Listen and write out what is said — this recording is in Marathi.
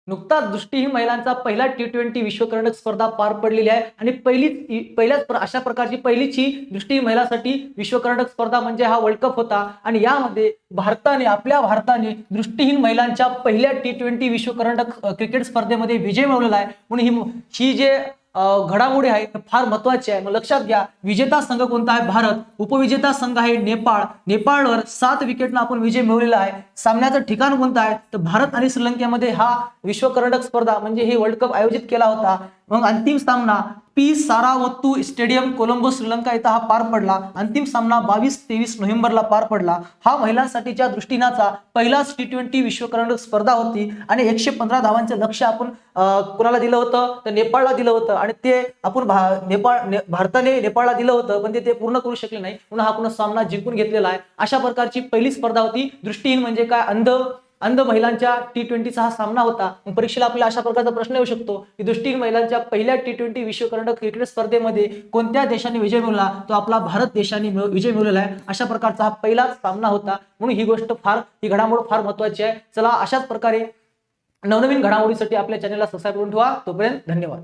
नुकताच दृष्टीहीन महिलांचा पहिला T20 विश्वकरंडक स्पर्धा पार पडलेली आहे आणि अशा प्रकारची पहिलीची दृष्टीहीन महिलांसाठी विश्वकरंडक स्पर्धा म्हणजे हा वर्ल्ड कप होता आणि यामध्ये आपल्या भारताने दृष्टीहीन महिलांच्या पहिल्या T20 विश्वकरंडक क्रिकेट स्पर्धेमध्ये विजय मिळवलेला आहे. म्हणून ही जे घडामोडी आहे फार महत्वाची आहे. मग लक्षात घ्या, विजेता संघ कोणता आहे? भारत. उपविजेता संघ आहे नेपाळ. नेपाळवर 7 विकेटनं आपण विजय मिळवलेला आहे. सामन्याचं ठिकाण कोणतं आहे? तर भारत आणि श्रीलंकेमध्ये हा विश्वकरंडक स्पर्धा म्हणजे हे वर्ल्ड कप आयोजित केला होता. मग अंतिम सामना पी सारावत्तू स्टेडियम कोलंबो श्रीलंका इथं हा पार पडला. अंतिम सामना 22-23 नोव्हेंबरला पार पडला. हा महिलांसाठीच्या दृष्टीनाचा पहिलाच T20 विश्वकरंडक स्पर्धा होती आणि 115 धावांचं लक्ष्य आपण कुणाला दिलं होतं? तर नेपाळला दिलं होतं आणि ते आपण भारताने नेपाळला दिलं होतं, पण ते पूर्ण करू शकले नाही. म्हणून हा पूर्ण सामना जिंकून घेतलेला आहे. अशा प्रकारची पहिली स्पर्धा होती. दृष्टीहीन म्हणजे काय? अंध महिलांच्या T20चा हा सामना होता. परीक्षेला आपल्याला अशा प्रकारचा प्रश्न येऊ शकतो की दृष्टीहीन महिलांच्या पहिल्या T20 विश्वकरंडक क्रिकेट स्पर्धेमध्ये कोणत्या देशाने विजय मिळवला? तो आपला भारत देशाने विजय मिळवलेला आहे. अशा प्रकारचा हा पहिलाच सामना होता. म्हणून ही घडामोड फार महत्वाची आहे. चला, अशाच प्रकारे नवनवीन घडामोडीसाठी आपल्या चॅनलला सबस्क्राईब करून ठेवा. तोपर्यंत धन्यवाद.